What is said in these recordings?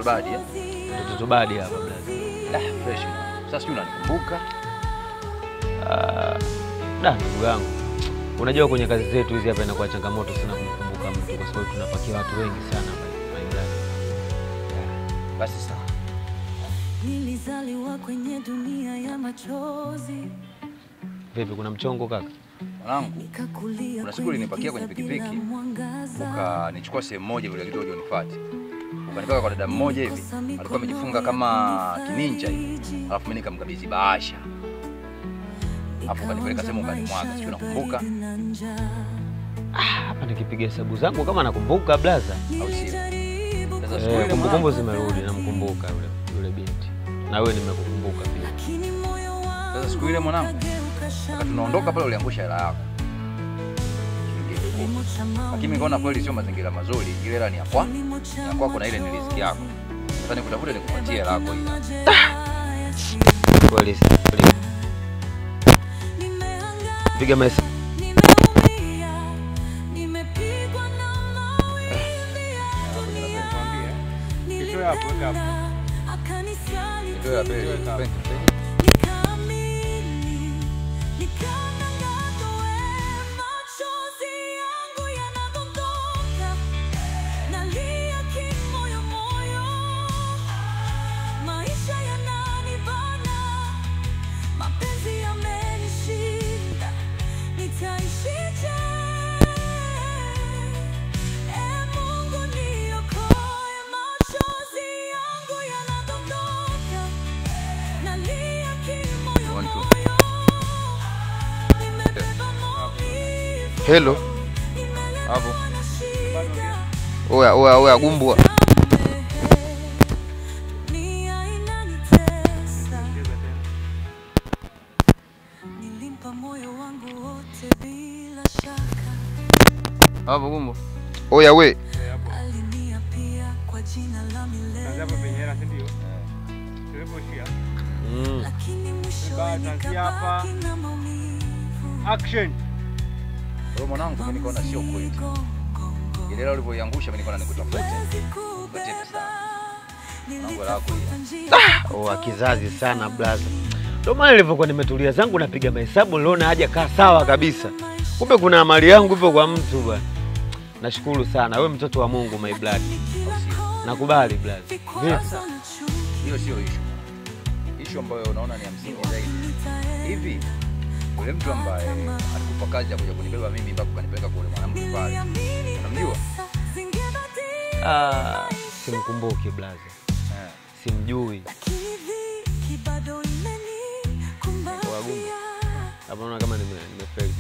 Mtoto Badi eh? Mtoto Badi hapa blaza. Fresh. Sasa sio unanikumbuka? Ndugu yangu. Unajua kwenye kazi zetu hizi hapa inakuwa changamoto sana kumkumbuka mtu kwa sababu tunapakia watu wengi sana hapa. Basi sawa. Nilizaliwa kwenye dunia ya machozi. Vipi kuna mchongo kaka? Mwanangu, kuna siku nilipakia kwenye pikipiki. Ukanichukua sehemu moja vile kidogo unifuate. Ukanipaka kwa dada mmoja hivi. Alikuwa amejifunga kama kininja hivi. Alafu mimi nikamkabidhi bahasha. Alafu kanipeleka sehemu ukanimwaga. Sio nakumbuka? Hapa nikipiga hesabu zangu kama nakumbuka blaza. Au sio? Sasa kumbukumbu zimerudi namkumbuka yule binti. Na wewe nimekukumbuka pia. Sasa siku ile mwanangu, wakati tunaondoka pale uliangusha hela yako. Lakini nikaona kweli sio mazingira mazuri, ile hela ni ya kwako na ile ni riziki yako. Sasa nikutafuta nikupatie hela yako hii. Kweli. Piga mesa. Hello. Hapo. Oya gumbua. Hapo gumbo. Oya we. Hapo penyera ndio. Tuliposhia. Hapa. Action. Wewe mwanangu mimi nikaona sio kweli. Ile leo ulipoiangusha mimi nikaona nikutafute. Batie pesa. Mwanangu lako hii. Kizazi sana blaza. Ndio maana nilivyokuwa nimetulia zangu napiga mahesabu niliona haja kaa sawa kabisa. Kumbe kuna amali yangu hivyo kwa mtu bwana. Nashukuru sana. Wewe mtoto wa Mungu my blood. Nakubali blood. Sasa hiyo sio issue. Issue ambayo unaona ni 50 zaidi. Hivi yule mtu ambaye alikupa kazi ya kuja kunibeba mimi mpaka kanipeleka kule mwanamke pale. Unamjua? Simkumbuki blaza. Simjui. Hapo naona kama nimefeli.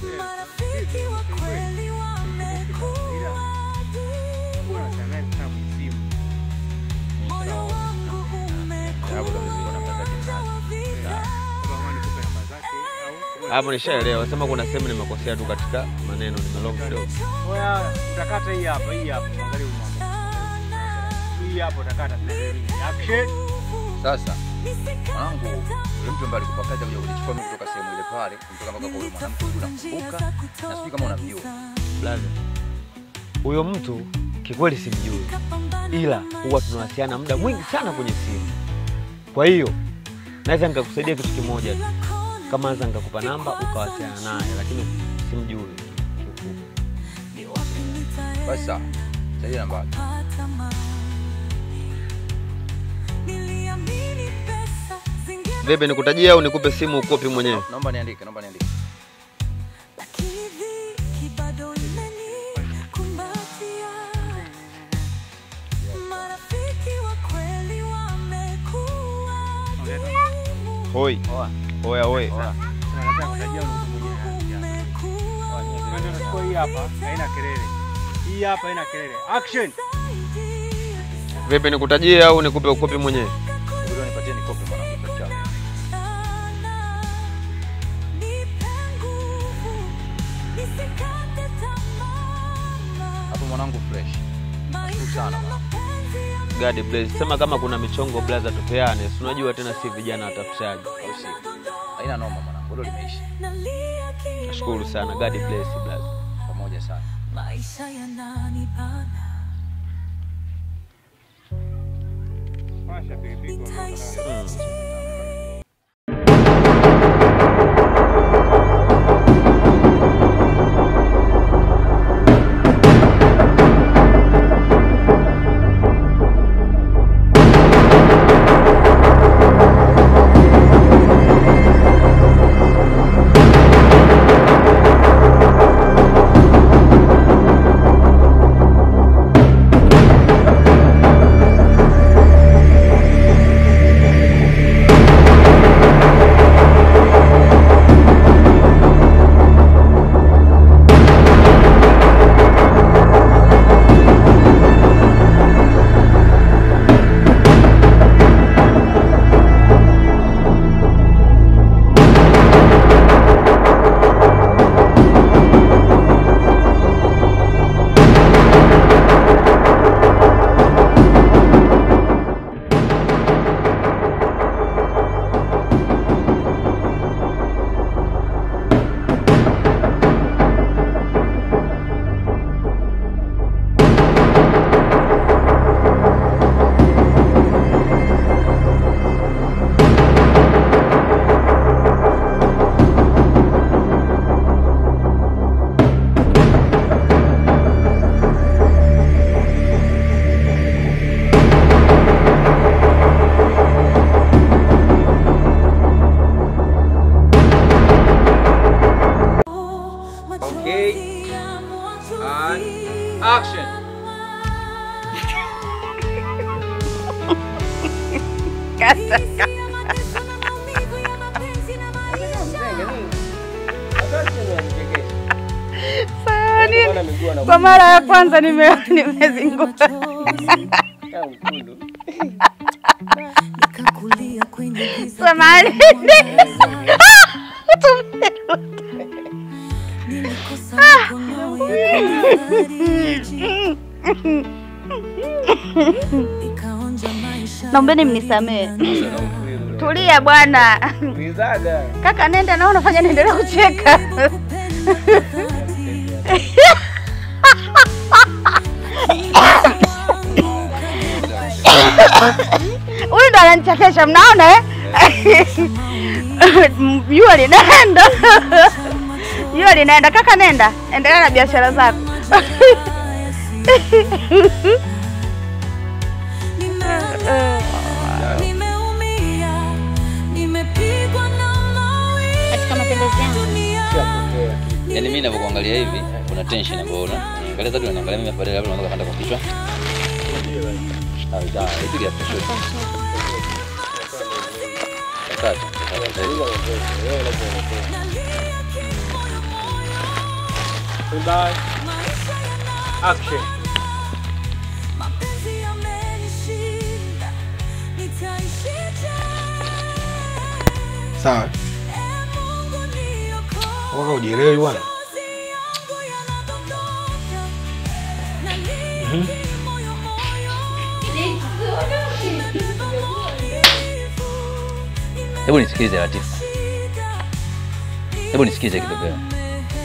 Hapo nishaelewa. Sema kuna sehemu nimekosea tu katika maneno nimelonga kidogo. Oya, utakata hii hapa. Angalia umama. Hii hapo utakata action. Sasa mwanangu yule mtu ambaye alikupa kazi kuja kunichukua mimi kutoka sehemu ile pale, kutoka mpaka kwa yule mwanamke unakumbuka na sijui kama unamjua. Blaza. Huyo mtu kikweli simjui. Ila huwa tunawasiliana muda mwingi sana kwenye simu. Kwa hiyo naweza nikakusaidia kitu kimoja tu. Kama naweza nikakupa namba ukawasiliana naye lakini simjui. Basi sawa. Sasa namba. Bebe nikutajia au nikupe simu ukopi mwenyewe? Naomba niandike. Hoi. Oya. Nataka kutajia mtu mwenyewe. Ndio nachukua hii hapa, haina kelele. Hii hapa haina kelele. Action. Vipi nikutajie au nikupe ukopi mwenyewe? Wewe nipatie nikopi mwanangu chao. Hapo mwanangu fresh. Nashukuru sana mwanangu. God bless. Sema kama kuna michongo blaza tupeane. Si unajua tena si vijana watafutaji. Au si? Haina noma mwanangu. Hilo limeisha. Nashukuru sana. God bless blaza. Pamoja sana. Maisha yananibana. Washa pikipiki. Action. Kwa mara ya kwanza nimezinguka. Samahani. Naombeni mnisamee. Tulia bwana. Kaka nenda, naona unafanya niendelee kucheka. Huyu ndo ananichekesha, mnaona eh? Jua linaenda. Jua linaenda. Kaka nenda, endelea na biashara zako. Katika matembezi yangu. Yaani mimi ninapokuangalia hivi kuna tension ambayo unaangalia tu, unaangalia mimi baadaye labda unaanza kupanda kwa kichwa. Hivi ya kesho. Action. Sawa. Wako ujielewi bwana. Hebu nisikize Latifa. Hebu nisikize kidogo.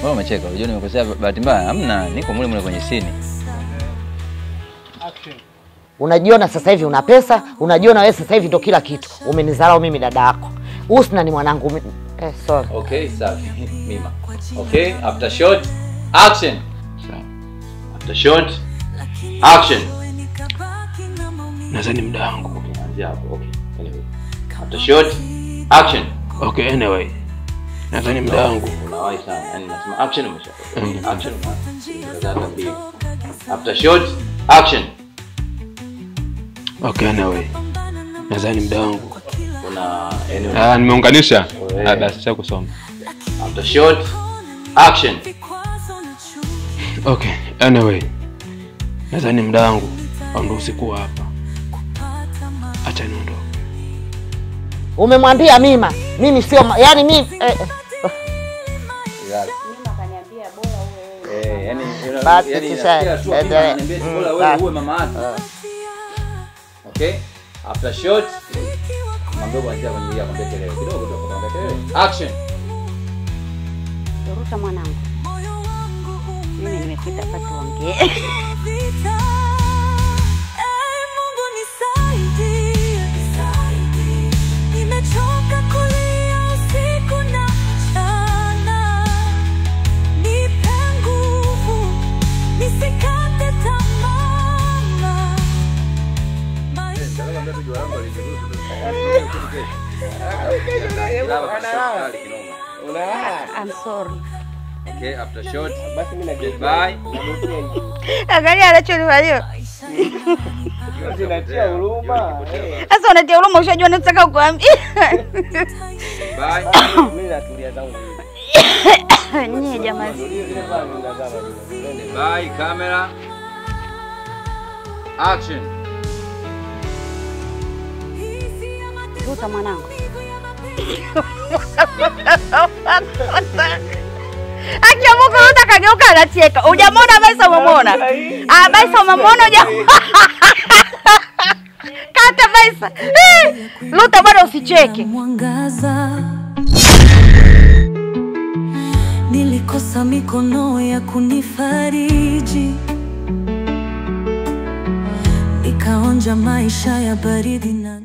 Wewe umecheka, unajua nimekosea bahati mbaya. Hamna, niko mule kwenye scene. Action. Unajiona sasa hivi una pesa, unajiona wewe sasa hivi ndo kila kitu. Umenidharau mimi dada yako. Usna ni mwanangu. Sorry. Okay, safi. Mima. Okay, after shot, action. Sawa. After shot, action. Nadhani muda wangu. Anzia hapo. Okay. Anyway. After shot, action. Okay, anyway. Nadhani muda wangu. Unawahi sana. Yaani nasema action umesha. Action. After shot, action. Okay, anyway. Nadhani muda wangu. Una nimeunganisha. Basi cha kusoma. After shot, action. Okay, anyway. Nadhani muda wangu ndio usiku hapa. Acha niondoke. Umemwambia Mima, mimi sio yani mimi Mima kaniambia bora uwe. yani bora wewe uwe mama yake. Okay? After shot, mambo kuanzia kwenye ya kwambia kelele kidogo tu kwambia kelele. Action. Ruta mwanangu. Mimi nimepita hapa tuongee. Mungu nisaidie. I'm sorry. Okay, after shot. Basi mimi na Goodbye. Angalia anachonifanyia. Zinatia huruma. Sasa unatia huruma ushajua nataka kukuambia. Bye. Mimi natulia zangu. Nyie jamani. Bye, camera. Action. Ruta mwanangu. Akia Mungu Ruta kageuka anacheka. Hujamwona Baisa umemwona? Ah, Baisa umemwona Kata Baisa. Ruta bado usicheke. Nilikosa mikono ya kunifariji, nikaonja maisha ya baridi na